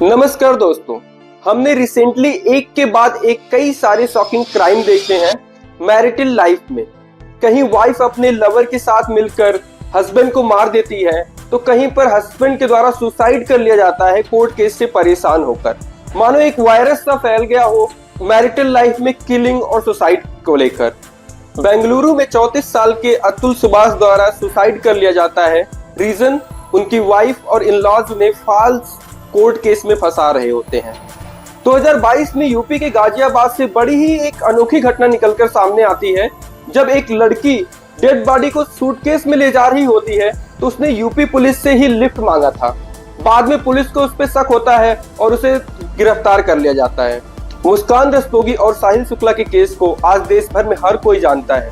नमस्कार दोस्तों, हमने रिसेंटली एक के बाद एक कई सारे शॉकिंग क्राइम देखे हैं मैरिटल लाइफ में। कहीं वाइफ अपने लवर के साथ मिलकर हस्बैंड को मार देती है, तो कहीं पर हस्बैंड के द्वारा सुसाइड कर लिया जाता है कोर्ट केस से परेशान होकर। मानो एक वायरस सा फैल गया हो मैरिटल लाइफ में किलिंग और सुसाइड को लेकर। बेंगलुरु में 34 साल के अतुल सुभाष द्वारा सुसाइड कर लिया जाता है। रीजन, उनकी वाइफ और इन लॉज उन्हें फॉल्स कोर्ट केस में फंसा रहे होते हैं। 2022 में यूपी के गाजियाबाद से बड़ी ही एक अनोखी घटना निकलकर सामने आती है। जब एक लड़की डेड बॉडी को सूटकेस में ले जा रही होती है, तो उसने यूपी पुलिस से ही लिफ्ट मांगा था। बाद में पुलिस को उस पर शक होता है और उसे गिरफ्तार कर लिया जाता है। मुस्कान रस्तोगी और साहिल शुक्ला के केस को आज देश भर में हर कोई जानता है,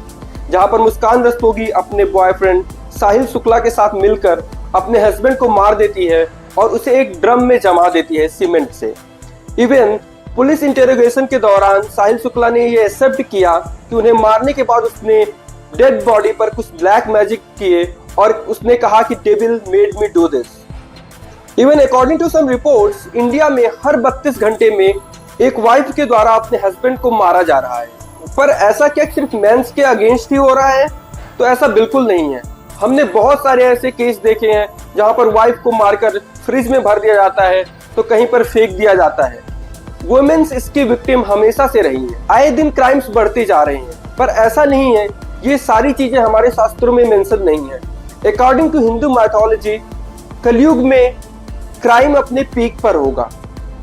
जहां पर मुस्कान रस्तोगी अपने बॉयफ्रेंड साहिल शुक्ला के साथ मिलकर अपने हस्बैंड को मार देती है और उसे एक ड्रम में जमा देती है सीमेंट से। इवन पुलिस इंटेरोगेशन के दौरान साहिल शुक्ला ने यह एक्सेप्ट किया कि उन्हें मारने के बाद उसने डेड बॉडी पर कुछ ब्लैक मैजिक किए और उसने कहा कि devil made me do this. Even according to some reports, India में हर 32 घंटे में एक वाइफ के द्वारा अपने हस्बैंड को मारा जा रहा है। पर ऐसा क्या सिर्फ मेंस के अगेंस्ट ही हो रहा है? तो ऐसा बिल्कुल नहीं है। हमने बहुत सारे ऐसे केस देखे हैं जहां पर वाइफ को मारकर फ्रिज में भर दिया जाता है तो कहीं पर फेंक दिया जाता है। वुमेन्स इसकी विक्टिम हमेशा से रही हैं। आए दिन क्राइम्स बढ़ते जा रहे हैं, पर ऐसा नहीं है। ये सारी चीजें हमारे शास्त्रों में मेंशन नहीं है। अकॉर्डिंग टू हिंदू माइथोलॉजी, कलयुग में क्राइम अपने पीक पर होगा,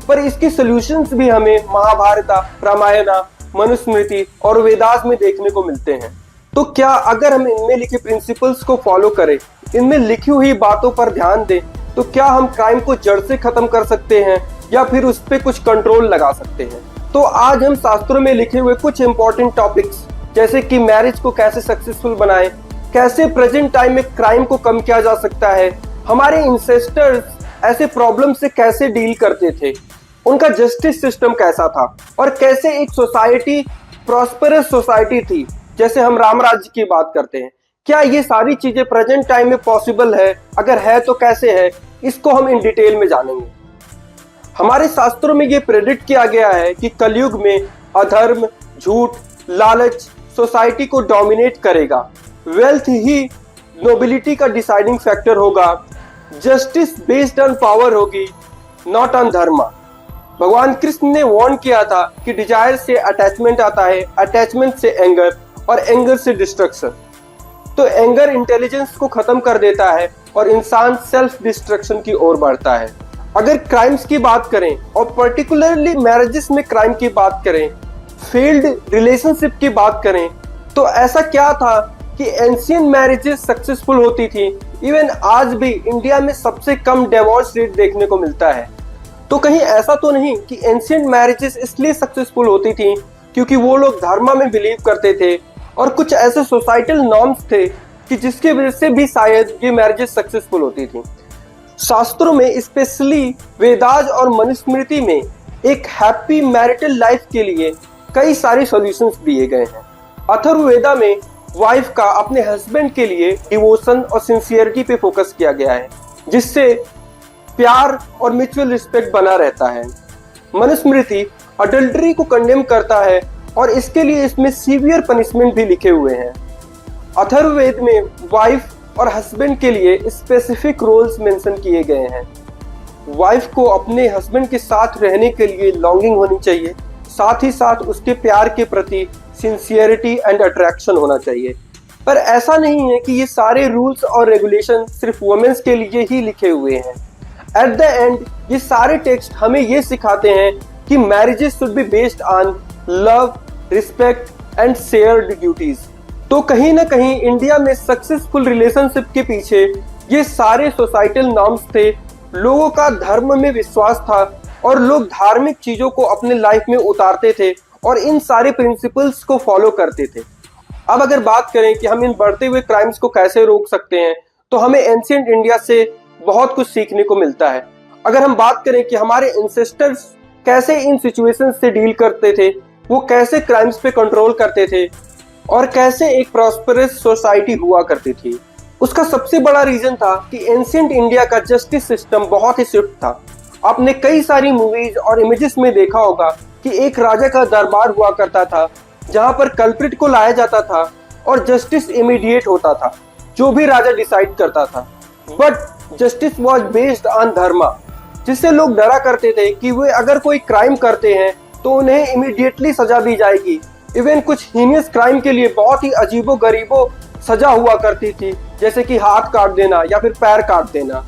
पर इसके सॉल्यूशंस भी हमें महाभारत, रामायण, मनुस्मृति और वेदास में देखने को मिलते हैं। तो क्या अगर हम इनमें लिखे प्रिंसिपल्स को फॉलो करें, इनमें लिखी हुई बातों पर ध्यान दें, तो क्या हम क्राइम को जड़ से खत्म कर सकते हैं या फिर उस पर कुछ कंट्रोल लगा सकते हैं? तो आज हम शास्त्रों में लिखे हुए कुछ इंपॉर्टेंट टॉपिक्स, जैसे कि मैरिज को कैसे सक्सेसफुल बनाएं, कैसे प्रेजेंट टाइम में क्राइम को कम किया जा सकता है, हमारे इंसेस्टर्स ऐसे प्रॉब्लम से कैसे डील करते थे, उनका जस्टिस सिस्टम कैसा था, और कैसे एक सोसाइटी प्रॉस्पेरस सोसाइटी थी, जैसे हम राम राज्य की बात करते हैं। क्या ये सारी चीजें प्रेजेंट टाइम में पॉसिबल है? अगर है तो कैसे है? इसको हम इन डिटेल में जानेंगे। हमारे शास्त्रों में ये प्रेडिक्ट किया गया है कि कलयुग में अधर्म, झूठ, लालच सोसाइटी को डोमिनेट करेगा। वेल्थ ही नोबिलिटी का डिसाइडिंग फैक्टर होगा। जस्टिस बेस्ड ऑन पावर होगी, नॉट ऑन धर्म। भगवान कृष्ण ने वार्न किया था कि डिजायर से अटैचमेंट आता है, अटैचमेंट से एंगर और एंगर से डिस्ट्रक्शन। तो एंगर इंटेलिजेंस को खत्म कर देता है और इंसान सेल्फ डिस्ट्रक्शन की ओर बढ़ता है। अगर क्राइम्स की बात करें और पर्टिकुलरली मैरिजेस में क्राइम की बात करें, फेल्ड रिलेशनशिप की बात करें, तो ऐसा क्या था कि एंशियंट मैरिजेस सक्सेसफुल होती थी। इवन आज भी इंडिया में सबसे कम डिवोर्स रेट देखने को मिलता है। तो कहीं ऐसा तो नहीं कि एंशियंट मैरिजेस इसलिए सक्सेसफुल होती थी क्योंकि वो लोग धर्म में बिलीव करते थे और कुछ ऐसे सोसाइटल नॉर्म्स थे कि जिसके वजह से भी शायद ये मैरिजेस सक्सेसफुल होती थी। शास्त्रों में स्पेशली वेदास और मनुस्मृति में एक हैप्पी मैरिटल लाइफ के लिए कई सारे सॉल्यूशंस दिए गए हैं। अथर्ववेदा में वाइफ का अपने हस्बैंड के लिए डिवोशन और सिंसियरिटी पे फोकस किया गया है, जिससे प्यार और म्यूचुअल रिस्पेक्ट बना रहता है। मनुस्मृति अडल्टरी को कंडेम करता है और इसके लिए इसमें सीवियर पनिशमेंट भी लिखे हुए हैं। अथर्ववेद में वाइफ और हस्बैंड के लिए स्पेसिफिक रोल्स मेंशन किए गए हैं। वाइफ को अपने हस्बैंड के साथ रहने के लिए लॉन्गिंग होनी चाहिए, साथ ही साथ उसके प्यार के प्रति सिंसियरिटी एंड अट्रैक्शन होना चाहिए। पर ऐसा नहीं है कि ये सारे रूल्स और रेगुलेशन सिर्फ वुमेन्स के लिए ही लिखे हुए हैं। एट द एंड ये सारे टेक्स्ट हमें ये सिखाते हैं कि marriages should be based on love, respect and shared duties. तो कहीं ना कहीं इंडिया में सक्सेसफुल रिलेशनशिप के पीछे ये सारे सोसाइटल नॉर्म्स थे। लोगों का धर्म में विश्वास था और लोग धार्मिक चीजों को अपने लाइफ में उतारते थे और इन सारे प्रिंसिपल्स को फॉलो करते थे। अब अगर बात करें कि हम इन बढ़ते हुए क्राइम्स को कैसे रोक सकते हैं, तो हमें एंशिएंट इंडिया से बहुत कुछ सीखने को मिलता है। अगर हम बात करें कि हमारे एंसेस्टर्स कैसे इन सिचुएशंस से डील करते थे, वो कैसे क्राइम्स पे कंट्रोल करते थे और कैसे एक प्रॉस्पेरस सोसाइटी हुआ करती थी, उसका सबसे बड़ा रीजन था कि एंशिएंट इंडिया का जस्टिस सिस्टम बहुत ही स्विफ्ट था। आपने कई सारी मूवीज और इमेजेस में देखा होगा कि एक राजा का दरबार हुआ करता था जहां पर कल्प्रिट को लाया जाता था और जस्टिस इमीडिएट होता था, जो भी राजा डिसाइड करता था। But justice was based on dharma, जिससे लोग डरा करते थे कि वे अगर कोई क्राइम करते हैं तो उन्हें इमीडिएटली सजा दी जाएगी। इवन कुछ हीनियस क्राइम के लिए बहुत ही अजीबो गरीबो सजा हुआ करती थी, जैसे कि हाथ काट देना या फिर पैर काट देना।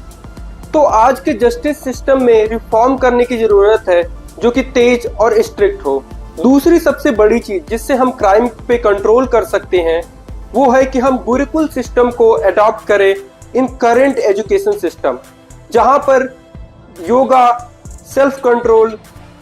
तो आज के जस्टिस सिस्टम में रिफॉर्म करने की जरूरत है, जो कि तेज और स्ट्रिक्ट हो। दूसरी सबसे बड़ी चीज जिससे हम क्राइम पे कंट्रोल कर सकते हैं वो है कि हम गुरुकुल सिस्टम को अडॉप्ट करें इन करंट एजुकेशन सिस्टम, जहां पर योगा, सेल्फ कंट्रोल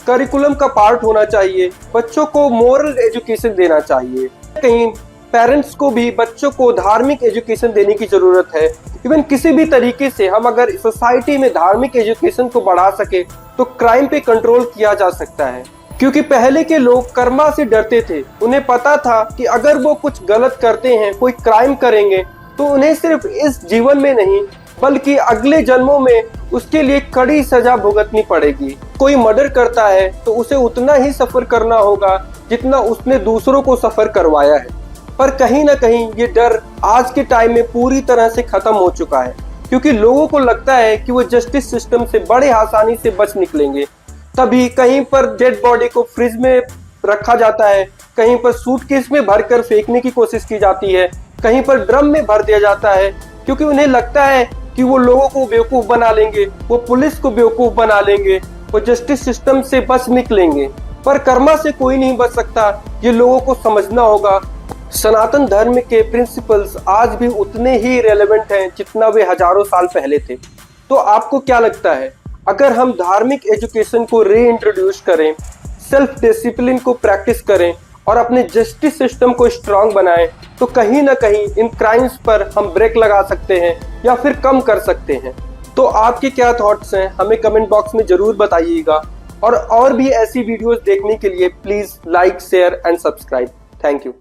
करिकुलम का पार्ट होना चाहिए। बच्चों को मोरल एजुकेशन देना चाहिए। कहीं पेरेंट्स को भी बच्चों को धार्मिक एजुकेशन देने की जरूरत है। इवन किसी भी तरीके से हम अगर सोसाइटी में धार्मिक एजुकेशन को बढ़ा सके तो क्राइम पे कंट्रोल किया जा सकता है। क्योंकि पहले के लोग कर्मा से डरते थे। उन्हें पता था कि अगर वो कुछ गलत करते हैं, कोई क्राइम करेंगे, तो उन्हें सिर्फ इस जीवन में नहीं बल्कि अगले जन्मों में उसके लिए कड़ी सजा भुगतनी पड़ेगी। कोई मर्डर करता है तो उसे उतना ही सफर करना होगा जितना उसने दूसरों को सफर करवाया है। पर कहीं ना कहीं ये डर आज के टाइम में पूरी तरह से खत्म हो चुका है, क्योंकि लोगों को लगता है कि वो जस्टिस सिस्टम से बड़े आसानी से बच निकलेंगे। तभी कहीं पर डेड बॉडी को फ्रिज में रखा जाता है, कहीं पर सूटकेस में भरकर फेंकने की कोशिश की जाती है, कहीं पर ड्रम में भर दिया जाता है, क्योंकि उन्हें लगता है कि वो लोगों को बेवकूफ बना लेंगे, वो पुलिस को बेवकूफ बना लेंगे, वो जस्टिस सिस्टम से बच निकलेंगे। पर कर्मा से कोई नहीं बच सकता, ये लोगों को समझना होगा। सनातन धर्म के प्रिंसिपल्स आज भी उतने ही रेलेवेंट हैं जितना वे हजारों साल पहले थे। तो आपको क्या लगता है, अगर हम धार्मिक एजुकेशन को रीइंट्रोड्यूस करें, सेल्फ डिसिप्लिन को प्रैक्टिस करें और अपने जस्टिस सिस्टम को स्ट्रांग बनाएं, तो कहीं ना कहीं इन क्राइम्स पर हम ब्रेक लगा सकते हैं या फिर कम कर सकते हैं। तो आपके क्या थॉट्स हैं, हमें कमेंट बॉक्स में जरूर बताइएगा। और भी ऐसी वीडियोस देखने के लिए please like, share and subscribe. Thank you.